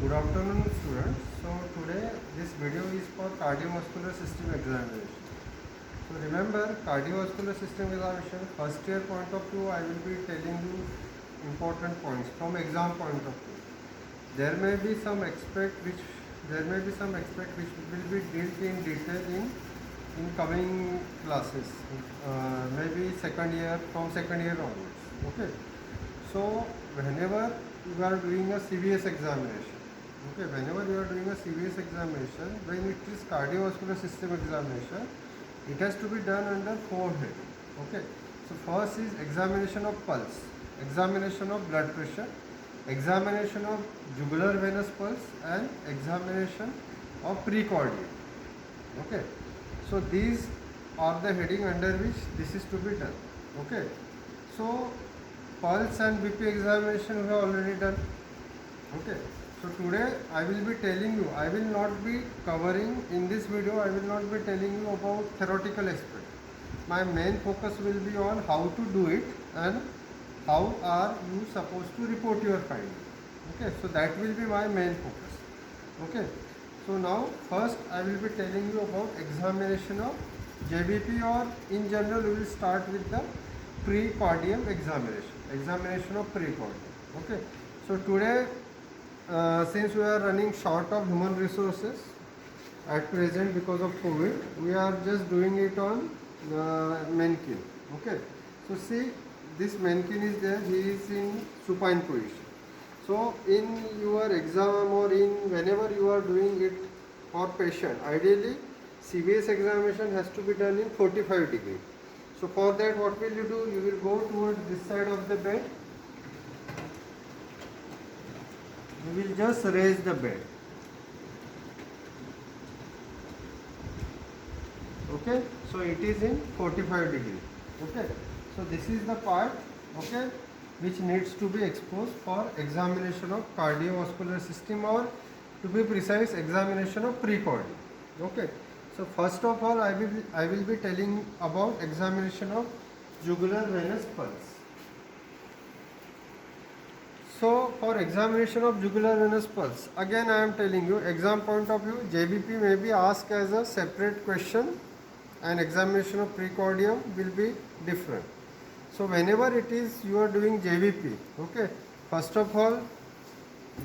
Good afternoon, students. So today this video is for cardiovascular system examination. So remember, cardiovascular system examination, first year point of view, I will be telling you important points from exam point of view. There may be some aspect which will be dealt in detail in coming classes. Maybe second year onwards. Okay. So whenever you are doing a CVS examination, okay, whenever you are doing a CVS examination, when it is cardiovascular system examination, it has to be done under four headings. Okay. So first is examination of pulse, examination of blood pressure, examination of jugular venous pulse, and examination of precordial. Okay. So these are the heading under which this is to be done. Okay. So pulse and BP examination we have already done. Okay. So today I will be telling you, I will not be covering in this video, I will not be telling you about theoretical aspect. My main focus will be on how to do it and how are you supposed to report your finding. Okay. So that will be my main focus. Okay. So now first I will be telling you about examination of JBP, or in general we will start with the precordial examination of precordial. Okay. So today since we are running short of human resources at present because of COVID, we are just doing it on mannequin. Okay. So see, this mannequin is there, he is in supine position. So in your exam or in whenever you are doing it for patient, ideally CVS examination has to be done in 45 degree. So for that what will you do? You will go towards this side of the bed. You will just raise the bed. Okay. So it is in 45 degree. Okay. So this is the part, okay, which needs to be exposed for examination of cardiovascular system, or to be precise, examination of precordial. Okay. So first of all, I will be telling about examination of jugular venous pulse. So for examination of jugular venous pulse, again I am telling you, exam point of view, JBP may be asked as a separate question and examination of precordium will be different. So whenever it is you are doing JBP, okay, first of all,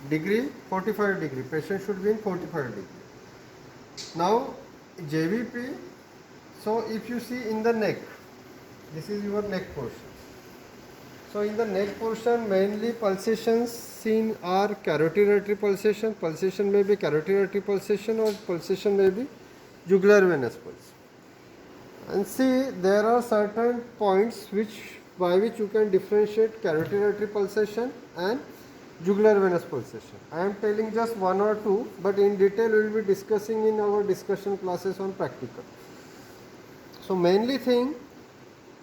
degree 45 degree, patient should be in 45 degree. Now JBP, so if you see in the neck, this is your neck portion. So in the neck portion, mainly pulsations seen are carotid artery pulsation. Pulsation may be carotid artery pulsation, or pulsation may be jugular venous pulse. And see, there are certain points by which you can differentiate carotid artery pulsation and jugular venous pulsation. I am telling just one or two, but in detail we will be discussing in our discussion classes on practical. So mainly thing,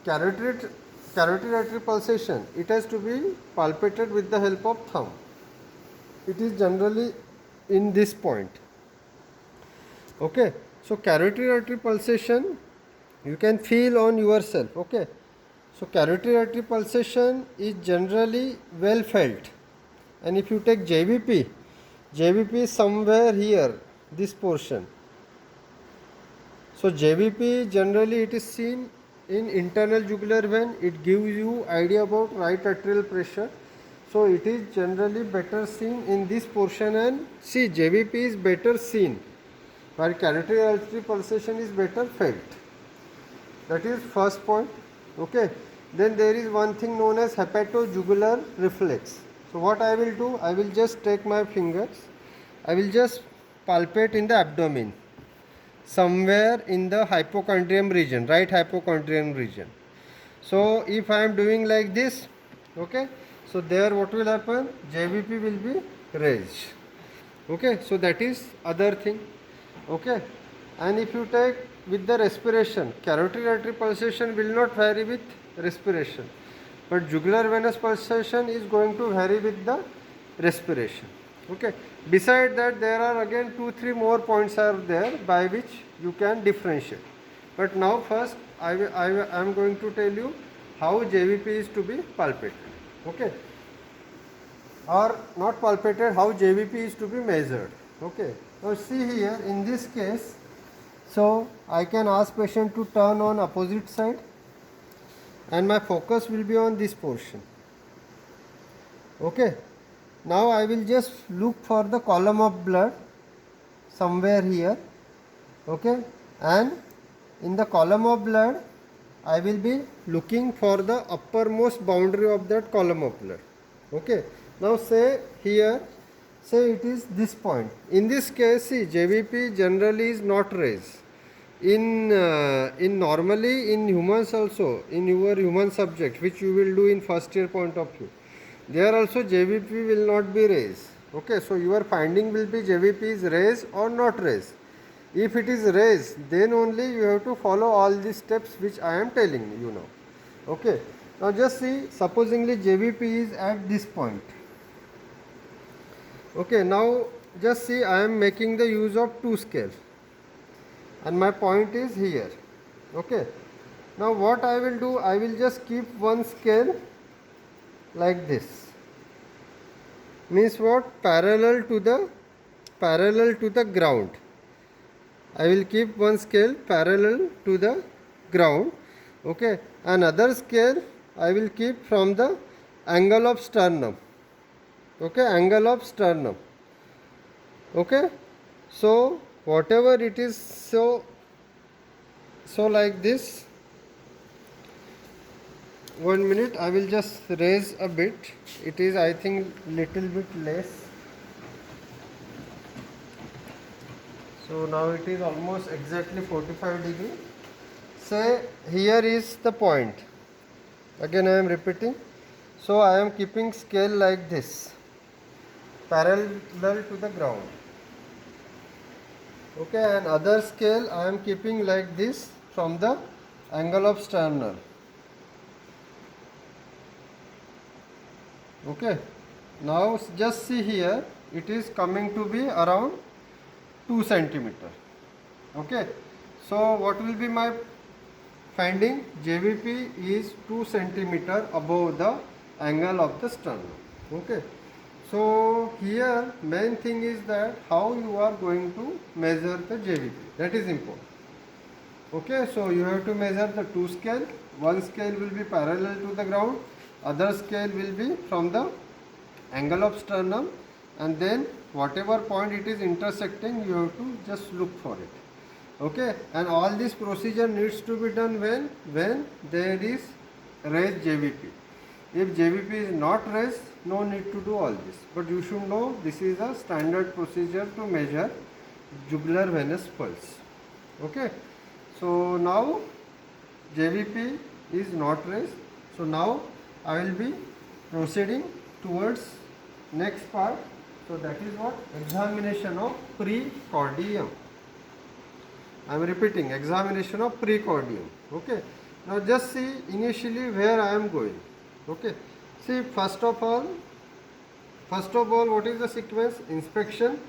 carotid artery pulsation, it has to be palpated with the help of thumb. It is generally in this point. Okay. So carotid artery pulsation you can feel on yourself. Okay. So carotid artery pulsation is generally well felt. And if you take JBP is somewhere here, this portion. So JBP generally it is seen in internal jugular vein. It gives you idea about right arterial pressure. So it is generally better seen in this portion, and see, JBP is better seen while carotid artery pulsation is better felt. That is first point. Okay. Then there is one thing known as hepatojugular reflex. So what I will do, I will just take my fingers, I will just palpate in the abdomen, somewhere in the hypochondrium region, right hypochondrium region. So if I am doing like this, okay, so there what will happen? JBP will be raised. Okay, so that is other thing. Okay, and if you take with the respiration, carotid artery pulsation will not vary with respiration, but jugular venous pulsation is going to vary with the respiration. Okay. Beside that, there are again 2-3 more points are there by which you can differentiate. But now first I am going to tell you how JBP is to be palpated. Okay. or not palpated, how JVP is to be measured. Okay. Now see here in this case, so I can ask patient to turn on opposite side and my focus will be on this portion. Okay. Now I will just look for the column of blood somewhere here. Okay. And in the column of blood I will be looking for the uppermost boundary of that column of blood. Okay. Now say here, say it is this point. In this case, see JVP generally is not raised. In normally in humans also, in your human subject which you will do in first year point of view, there also JVP will not be raised. Okay. So your finding will be JVP is raised or not raised. If it is raised, then only you have to follow all these steps which I am telling you now. Okay. Now just see, supposingly JVP is at this point. Okay. Now just see, I am making the use of 2 scale and my point is here. Okay. Now what I will do, I will just keep one scale like this. Means what? Parallel to the ground. I will keep one scale parallel to the ground. Okay. Another scale I will keep from the angle of sternum. Okay. Angle of sternum. Okay. So whatever it is, so like this. 1 minute, I will just raise a bit. It is, I think, little bit less. So now it is almost exactly 45 degree. Say here is the point. Again I am repeating. So I am keeping scale like this, parallel to the ground. Okay, and other scale I am keeping like this from the angle of sternum. Okay. Now just see here, it is coming to be around 2 centimeter. Okay. So what will be my finding? JVP is 2 centimeter above the angle of the sternum. Okay. So here main thing is that how you are going to measure the JVP. That is important. Okay. So you have to measure the 2 scale. One scale will be parallel to the ground. Other scale will be from the angle of sternum, and then whatever point it is intersecting, you have to just look for it. Okay. And all this procedure needs to be done when there is raised JVP. If JVP is not raised, no need to do all this. But you should know this is a standard procedure to measure jugular venous pulse. Okay. So now JVP is not raised. So now I will be proceeding towards next part. So that is what? Examination of precordium. I am repeating, examination of precordium. Okay. Now just see initially where I am going. Okay. See, first of all, what is the sequence? Inspection,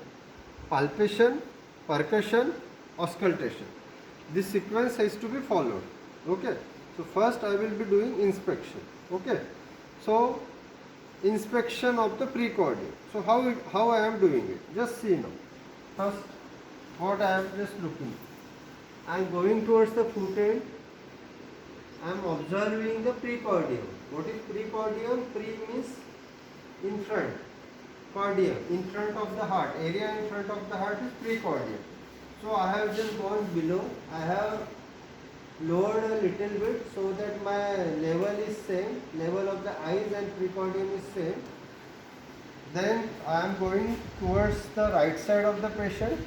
palpation, percussion, auscultation. This sequence has to be followed. Okay. So first I will be doing inspection. Okay. So inspection of the precordium. So how I am doing it? Just see now. First, what I am just looking. I am going towards the foot end. I am observing the precordium. What is precordium? Pre means in front. Cordium, in front of the heart. Area in front of the heart is precordium. So I have just gone below. I have lowered a little bit so that my level is same. Level of the eyes and precordium is same. Then I am going towards the right side of the patient.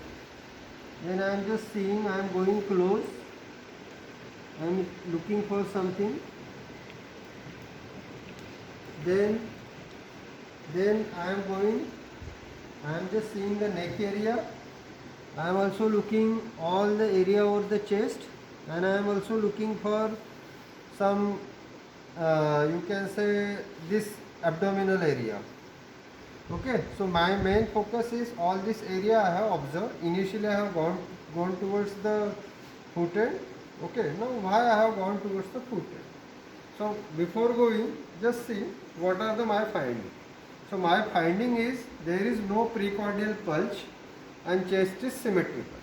Then I am just seeing, I am going close. I am looking for something. Then I am just seeing the neck area. I am also looking all the area over the chest, and I am also looking for some you can say this abdominal area. Okay, so my main focus is all this area I have observed. Initially I have gone towards the foot end. Okay, now why I have gone towards the foot end? So before going, just see what are my findings. So my finding is there is no precordial pulse and chest is symmetrical.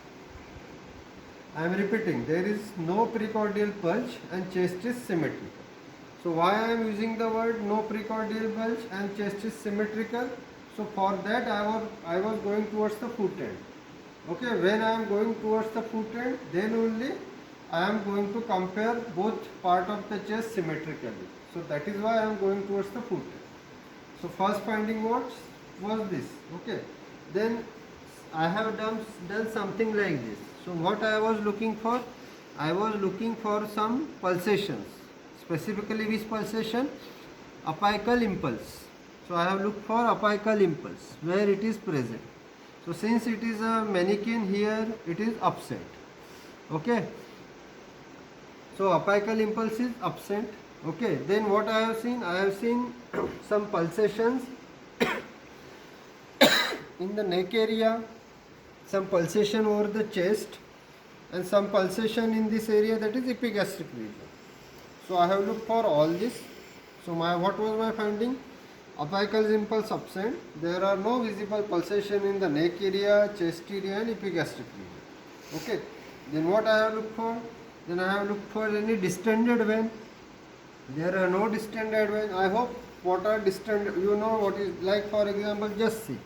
I am repeating, there is no precordial pulse and chest is symmetrical. So why I am using the word no precordial bulge and chest is symmetrical? So for that I was going towards the foot end. Okay, when I am going towards the foot end, then only I am going to compare both part of the chest symmetrically. So that is why I am going towards the foot end. So first finding was this. Okay, then I have done something like this. So what I was looking for? I was looking for some pulsations. Specifically which pulsation? Apical impulse. So I have looked for apical impulse where it is present. So since it is a mannequin, here it is absent. Okay. So apical impulse is absent. Okay. Then what I have seen? I have seen some pulsations in the neck area, some pulsation over the chest, and some pulsation in this area, that is epigastric region. So I have looked for all this. So what was my finding? Apical impulse absent. There are no visible pulsation in the neck area, chest area and epigastric region. Okay. Then what I have looked for? Then I have looked for any distended vein. There are no distended vein. I hope what are distended, you know what is, like for example, just see.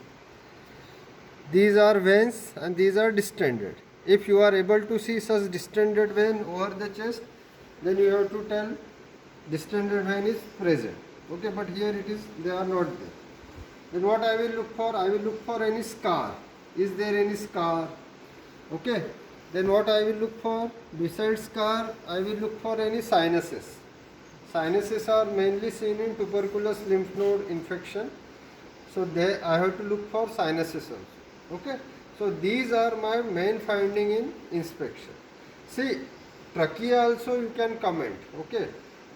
These are veins and these are distended. If you are able to see such distended vein over the chest, then you have to tell distended vein is present. Okay, but here it is, they are not there. Then what I will look for? I will look for any scar. Is there any scar? Okay. Then what I will look for? Besides scar, I will look for any sinuses. Sinuses are mainly seen in tuberculous lymph node infection. So there I have to look for sinuses also. Okay. So these are my main finding in inspection. See, trachea also you can comment. Okay.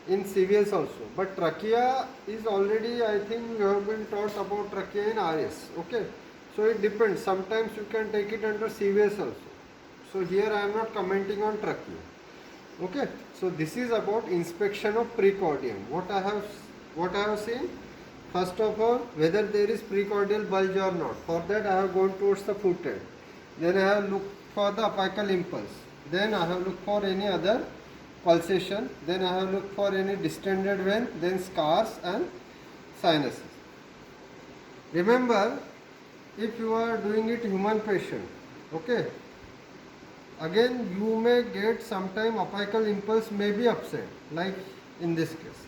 In CVS also. But trachea is already, I think you have been taught about trachea in RS. Okay. So it depends. Sometimes you can take it under CVS also. So here I am not commenting on trachea. Okay. So this is about inspection of precordium. What I have seen? First of all, whether there is precordial bulge or not. For that I have gone towards the foot end. Then I have looked for the apical impulse. Then I have looked for any other pulsation. Then I have looked for any distended vein. Then scars and sinuses. Remember, if you are doing it human patient, okay, again you may get sometime apical impulse may be absent, like in this case.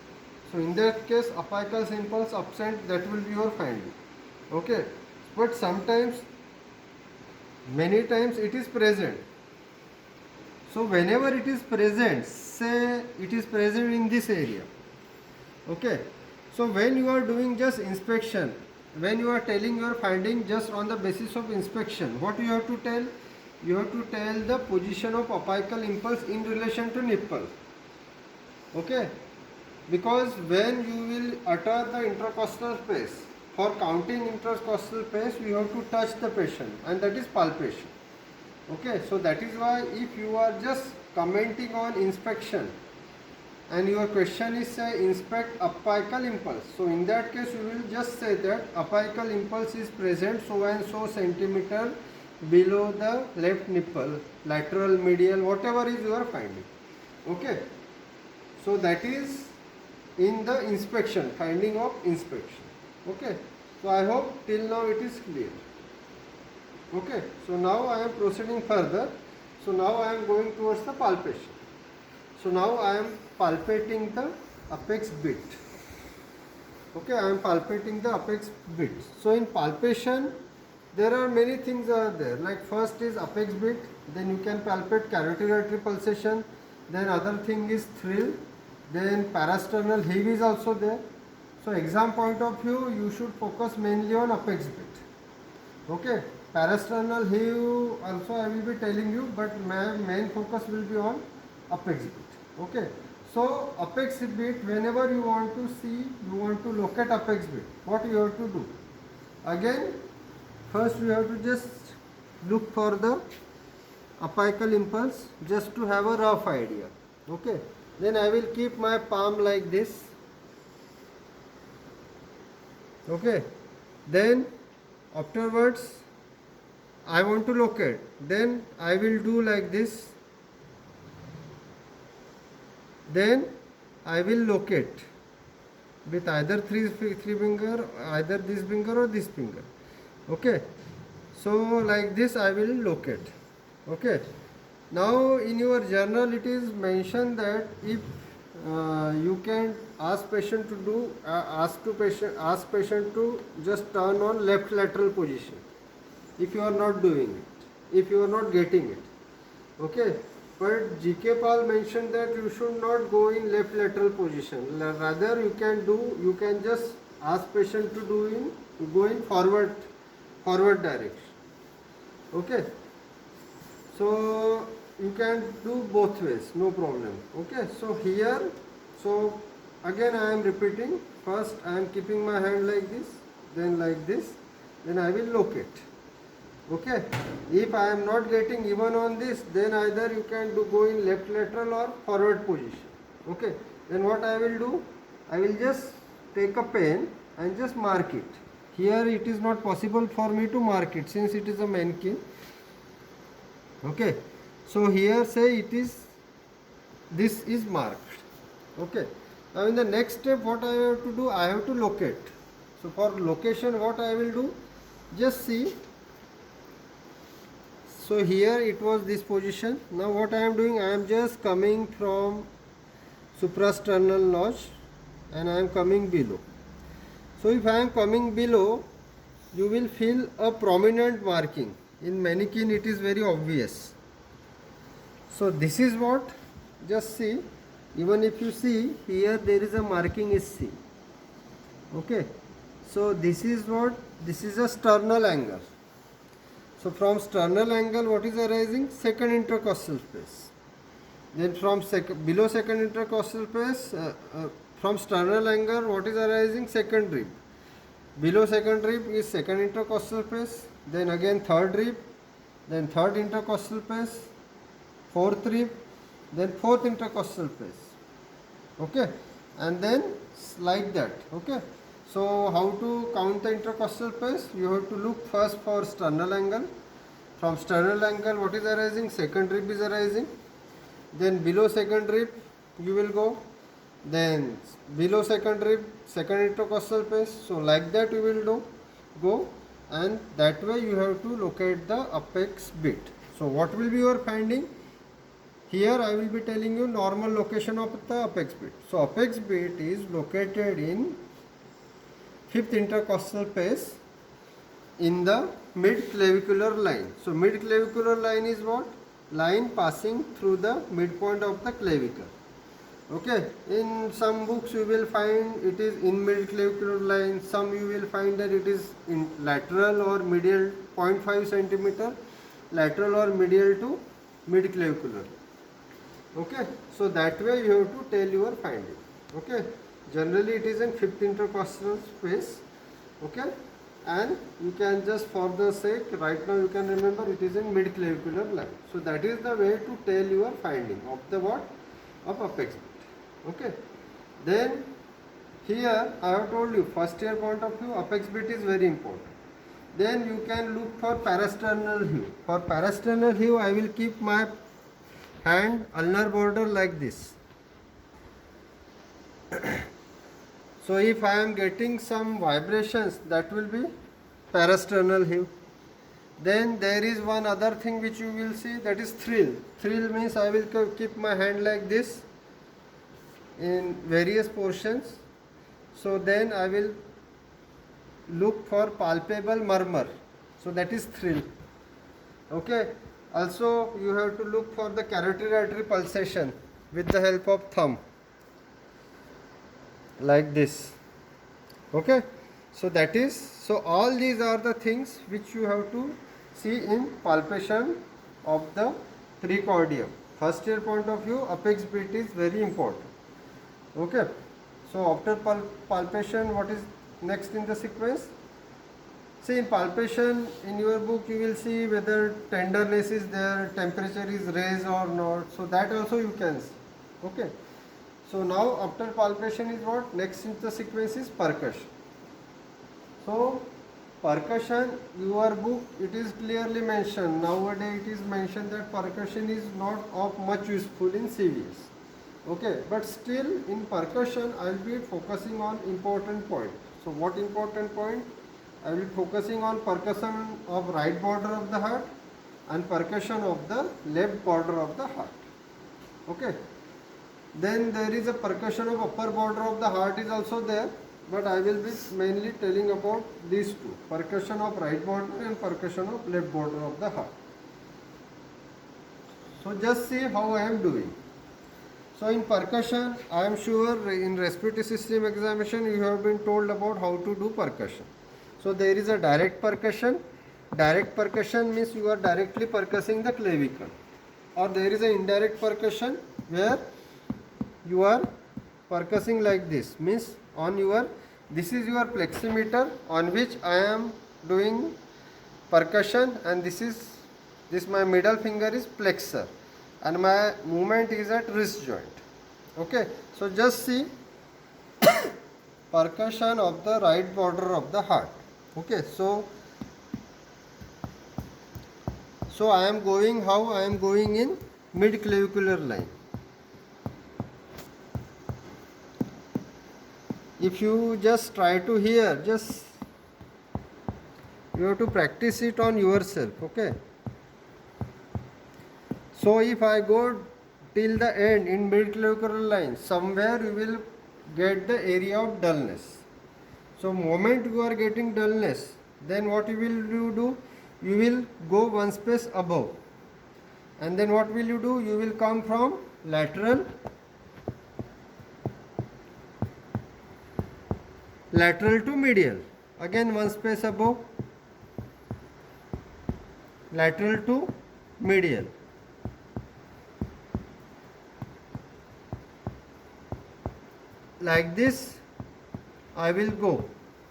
So in that case, apical impulse absent, that will be your finding. Okay, but sometimes, many times it is present. So whenever it is present, say it is present in this area. Okay, so when you are doing just inspection, when you are telling your finding just on the basis of inspection, what you have to tell? You have to tell the position of apical impulse in relation to nipple. Okay. Because when you will utter the intercostal space, for counting intercostal space, you have to touch the patient, and that is palpation. Okay, so that is why if you are just commenting on inspection and your question is say inspect apical impulse, so in that case you will just say that apical impulse is present so and so centimeter below the left nipple, lateral, medial, whatever is your finding. Okay, so that is in the inspection, finding of inspection. Okay, so I hope till now it is clear. Okay, so now I am proceeding further. So now I am going towards the palpation. So now I am palpating the apex bit. Okay, I am palpating the apex bit. So in palpation, there are many things are there. Like first is apex bit, then you can palpate carotid artery pulsation. Then other thing is thrill. Then parasternal heave is also there. So exam point of view, you should focus mainly on apex bit. Okay, parasternal heave also I will be telling you, but my main focus will be on apex bit. Okay, so apex bit, whenever you want to see, you want to locate apex bit, what you have to do? Again, first you have to just look for the apical impulse, just to have a rough idea. Okay. Then I will keep my palm like this. Okay. Then afterwards I want to locate, then I will do like this, then I will locate with either three finger, either this finger or this finger. Okay, so like this I will locate. Okay, now in your journal it is mentioned that if you can ask patient to do ask patient to just turn on left lateral position if you are not doing it, if you are not getting it. Okay, but GK Pal mentioned that you should not go in left lateral position. Rather, you can just ask patient to go in forward direction. Okay, so you can do both ways, no problem. Okay, so here, so again I am repeating. First, I am keeping my hand like this, then like this, then I will locate. Okay, if I am not getting even on this, then either you can go in left lateral or forward position. Okay, then what I will do, I will just take a pen and just mark it. Here it is not possible for me to mark it since it is a mannequin. Okay, so here say it is, this is marked. Okay, now in the next step what I have to do, I have to locate. So for location what I will do, just see. So here it was this position. Now what I am doing, I am just coming from suprasternal notch and I am coming below. So if I am coming below, you will feel a prominent marking. In mannequin it is very obvious. So this is what, just see, even if you see here there is a marking is C. Okay, so this is what, this is a sternal angle. So from sternal angle what is arising? Second intercostal space. Then from below second intercostal space, from sternal angle what is arising? Second rib. Below second rib is second intercostal space. Then again third rib. Then third intercostal space. Fourth rib. Then fourth intercostal space. Okay. And then like that. Okay. So how to count the intercostal space? You have to look first for sternal angle. From sternal angle what is arising? Second rib is arising. Then below second rib you will go. Then below second rib, second intercostal space. So like that you will go, and that way you have to locate the apex bit. So what will be your finding? Here I will be telling you normal location of the apex bit. So apex bit is located in fifth intercostal space in the mid clavicular line. So mid clavicular line is what? Line passing through the midpoint of the clavicle. Okay, in some books you will find it is in mid clavicular line, some you will find that it is in lateral or medial 0.5 centimeter, lateral or medial to mid clavicular. Okay, so that way you have to tell your finding. Okay, generally it is in fifth intercostal space. Okay, and you can just for the sake right now you can remember it is in mid clavicular line. So that is the way to tell your finding of the what? Of apex bit. Okay, then here I have told you first year point of view apex bit is very important. Then you can look for parasternal hue. For parasternal hue I will keep my hand ulnar border like this. So if I am getting some vibrations, that will be parasternal hue. Then there is one other thing which you will see, that is thrill. Thrill means I will keep my hand like this in various portions. So then I will look for palpable murmur. So that is thrill. Okay. Also you have to look for the carotid artery pulsation with the help of thumb. Like this. Okay. So that is, so all these are the things which you have to see in palpation of the precordium. First year point of view, apex bit is very important. Okay. So after palpation, what is next in the sequence? See, in palpation in your book you will see whether tenderness is there, temperature is raised or not. So that also you can see. Okay. So now after palpation is what? Next in the sequence is percussion. So percussion, your book, it is clearly mentioned. Nowadays it is mentioned that percussion is not of much useful in CVS. Okay, but still in percussion I will be focusing on important point. So what important point? I will be focusing on percussion of right border of the heart and percussion of the left border of the heart. Okay. Then there is a percussion of upper border of the heart is also there, but I will be mainly telling about these two, percussion of right border and percussion of left border of the heart. So just see how I am doing. So in percussion, I am sure in respiratory system examination you have been told about how to do percussion. So there is a direct percussion. Direct percussion means you are directly percussing the clavicle. Or there is an indirect percussion where you are percussing like this, means on your, this is your pleximeter on which I am doing percussion, and this my middle finger is flexor and my movement is at wrist joint. Okay, so just see percussion of the right border of the heart. Okay, so I am going how? I am going in mid clavicular line. If you just try to hear, just you have to practice it on yourself. Okay, so if I go till the end in mid clavicular line, somewhere you will get the area of dullness. So moment you are getting dullness, then what you will do? You will go one space above, and then what will you do? You will come from lateral to medial, again one space above, lateral to medial, like this I will go.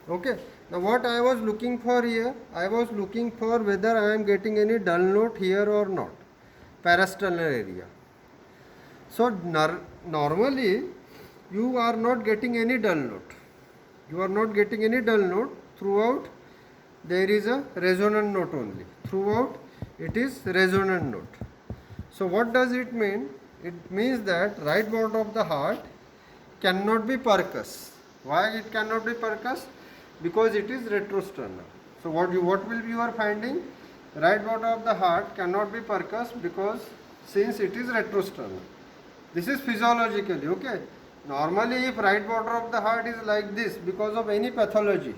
Okay, now what I was looking for here, I was looking for whether I am getting any dull note here or not, parasternal area. So normally you are not getting any dull note. You are not getting any dull note. Throughout there is a resonant note only. Throughout it is resonant note. So what does it mean? It means that right border of the heart cannot be percussed. Why it cannot be percussed? Because it is retrosternal. So what will be your finding? Right border of the heart cannot be percussed because since it is retrosternal. This is physiologically, okay. Normally if right border of the heart is like this because of any pathology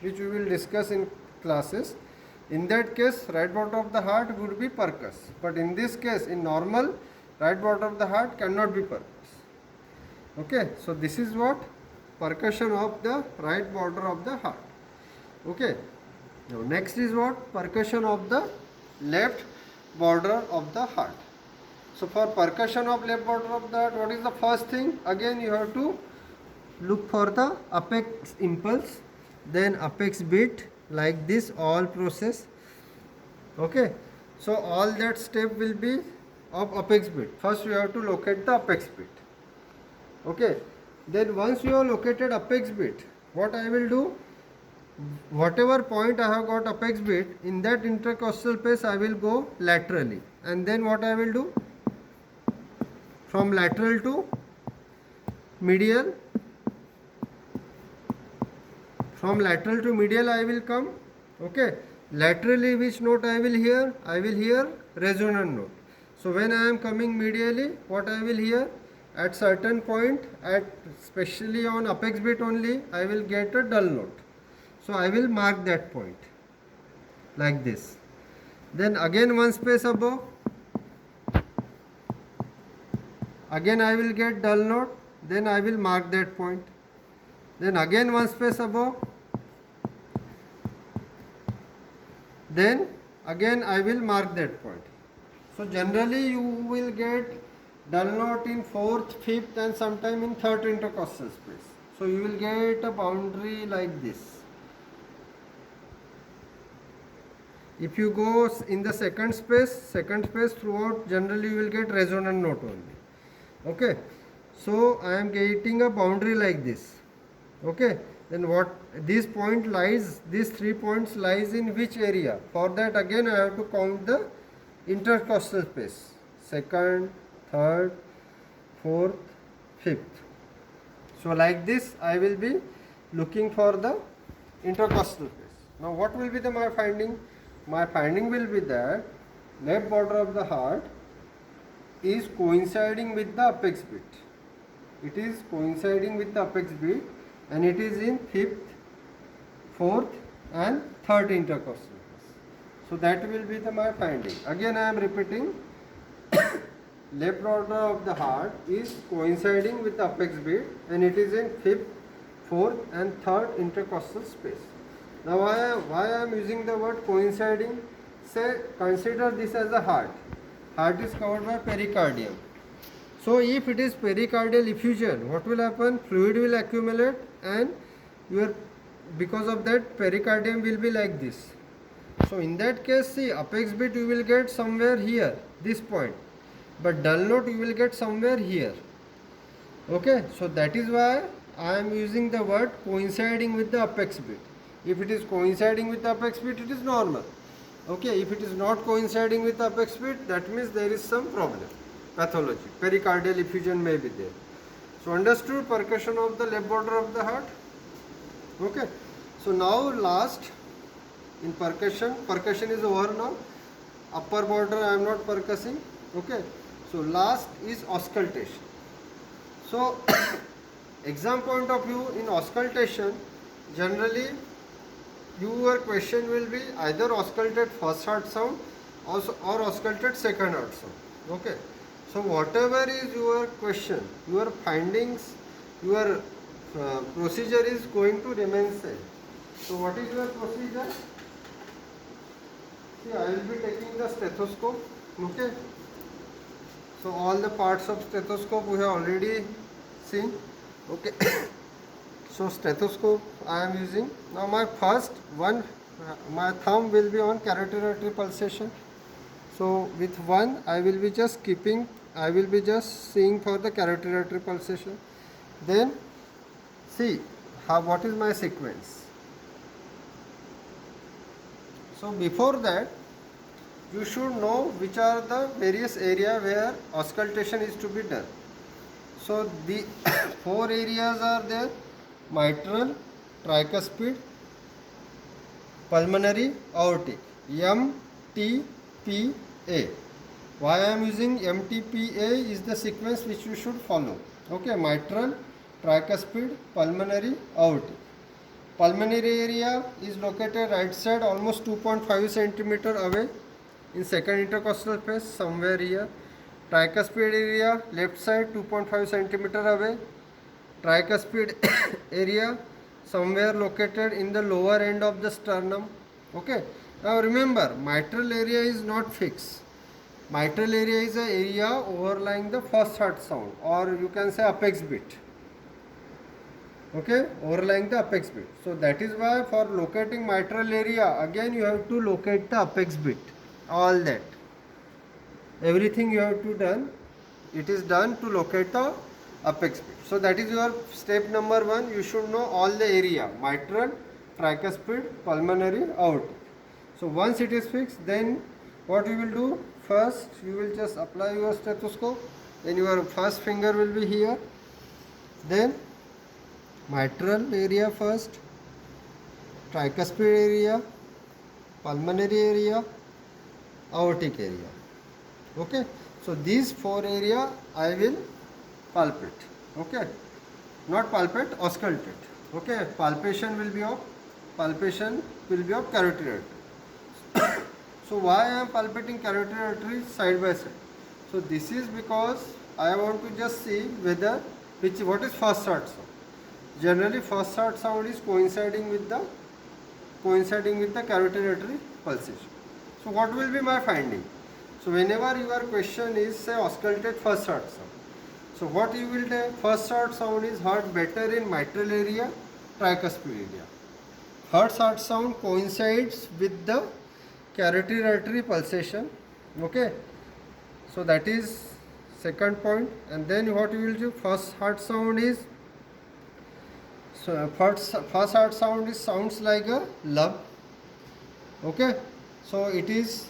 which we will discuss in classes, in that case right border of the heart would be percussed. But in this case, in normal, right border of the heart cannot be percussed. Okay, so this is what percussion of the right border of the heart. Okay, now next is what? Percussion of the left border of the heart. So for percussion of left border of the heart, what is the first thing? Again you have to look for the apex impulse, then apex beat, like this all process. Okay, so all that step will be of apex beat. First you have to locate the apex beat. Okay, then once you have located apex beat, what I will do? Whatever point I have got apex beat, in that intercostal space I will go laterally, and then what I will do? From lateral to medial, from lateral to medial I will come. Okay, laterally which note I will hear? I will hear resonant note. So when I am coming medially, what I will hear? At certain point, especially on apex beat only, I will get a dull note. So I will mark that point like this. Then again one space above, again I will get dull note, then I will mark that point. Then again one space above, then again I will mark that point. So generally you will get dull note in 4th, 5th and sometime in 3rd intercostal space. So you will get a boundary like this. If you go in the second space throughout generally you will get resonant note only. Okay, so I am getting a boundary like this. Okay, then what this point lies, these 3 points lies in which area? For that again I have to count the intercostal space, second, third, fourth, fifth. So like this I will be looking for the intercostal space. Now what will be my finding? My finding will be that left border of the heart is coinciding with the apex beat. It is coinciding with the apex beat and it is in 5th, 4th and 3rd intercostal space. So that will be my finding. Again I am repeating, left border of the heart is coinciding with the apex beat and it is in 5th, 4th and 3rd intercostal space. Now why I am using the word coinciding? Say consider this as a heart. Heart is covered by pericardium. So if it is pericardial effusion, what will happen? Fluid will accumulate and because of that pericardium will be like this. So in that case, see, apex beat you will get somewhere here, this point, but dull note you will get somewhere here. Okay, so that is why I am using the word coinciding with the apex beat. If it is coinciding with the apex beat, it is normal. Okay, if it is not coinciding with the apex beat, that means there is some problem, pathology, pericardial effusion may be there. So understood percussion of the left border of the heart. Okay, so now last in percussion is over now. Upper border I am not percussing. Okay, so last is auscultation. So exam point of view, in auscultation generally your question will be either ausculted first heart sound or ausculted second heart sound. Okay, so whatever is your question, your findings, your procedure is going to remain same. So what is your procedure? See, I will be taking the stethoscope. Okay, so all the parts of stethoscope we have already seen. Okay, so stethoscope I am using. Now my first one, my thumb will be on carotid artery pulsation. So with one I will be just seeing for the carotid artery pulsation. Then see what is my sequence. So before that you should know which are the various area where auscultation is to be done. So the 4 areas are there: mitral, tricuspid, pulmonary, aortic. MTPA. Why I am using MTPA is the sequence which you should follow. Okay, mitral, tricuspid, pulmonary, aortic. Pulmonary area is located right side, almost 2.5 centimeter away in second intercostal space, somewhere here. Tricuspid area left side 2.5 centimeter away. Tricuspid area somewhere located in the lower end of the sternum. Okay, now remember, mitral area is not fixed. Mitral area is an area overlying the first heart sound, or you can say apex beat. Okay, overlying the apex beat. So that is why for locating mitral area, again you have to locate the apex beat. All that, everything you have to done, it is done to locate the apex beat. So that is your step number 1. You should know all the area: mitral, tricuspid, pulmonary, aortic. So once it is fixed, then what you will do? First you will just apply your stethoscope. Then your first finger will be here. Then mitral area first, tricuspid area, pulmonary area, aortic area. Okay, so these 4 area I will palpate. Okay, not palpate, auscultate. Okay, palpation will be of carotid artery. So why I am palpating carotid artery side by side? So this is because I want to just see whether what is first heart sound. Generally first heart sound is coinciding with the carotid artery pulsation. So what will be my finding? So whenever your question is say auscultate first heart sound, so what you will do? First heart sound is heard better in mitral area, tricuspid area. First heart sound coincides with the carotid artery pulsation. Okay, so that is second point. And then what you will do? First heart sound is So first heart sound is sounds like a love. Okay, so it is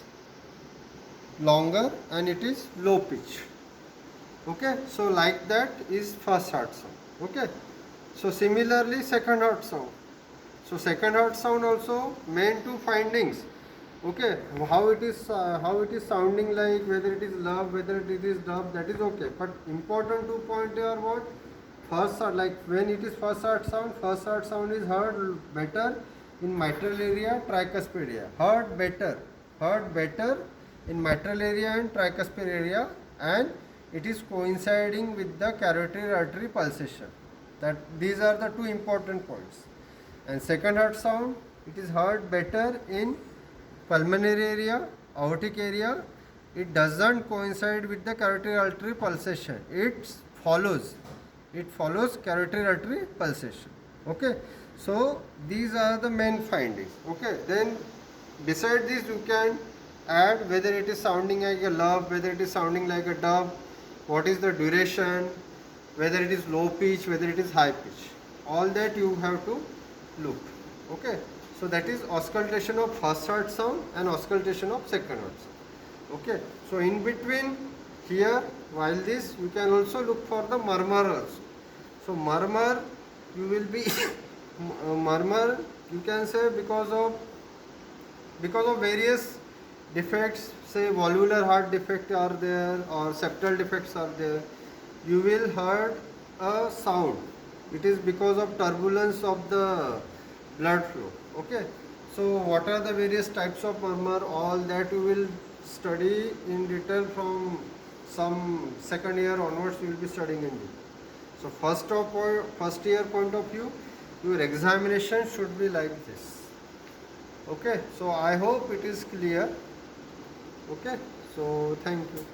longer and it is low pitch. Okay, so like that is first heart sound. Okay, so similarly second heart sound. So second heart sound also main two findings. Okay, how it is sounding like, whether it is love, whether it is dub, that is okay. But important 2 point here, what first heart, like when it is first heart sound is heard better in mitral area, tricuspid area. Heard better in mitral area and tricuspid area, and it is coinciding with the carotid artery pulsation. That these are the two important points. And second heart sound, it is heard better in pulmonary area, aortic area. It doesn't coincide with the carotid artery pulsation. It follows carotid artery pulsation. Okay, so these are the main findings. Okay, then beside this you can add whether it is sounding like a love, whether it is sounding like a dub, what is the duration, whether it is low pitch, whether it is high pitch. All that you have to look. Okay, so that is auscultation of first heart sound and auscultation of second heart sound. Okay, so in between here, while this, you can also look for the murmur also. So murmur, you will be murmur, you can say because of various defects, say valvular heart defect are there or septal defects are there, you will hear a sound. It is because of turbulence of the blood flow. Okay, so what are the various types of murmur, all that you will study in detail from some second year onwards. You will be studying in detail. So first year point of view, your examination should be like this. Okay, so I hope it is clear. Okay, so thank you.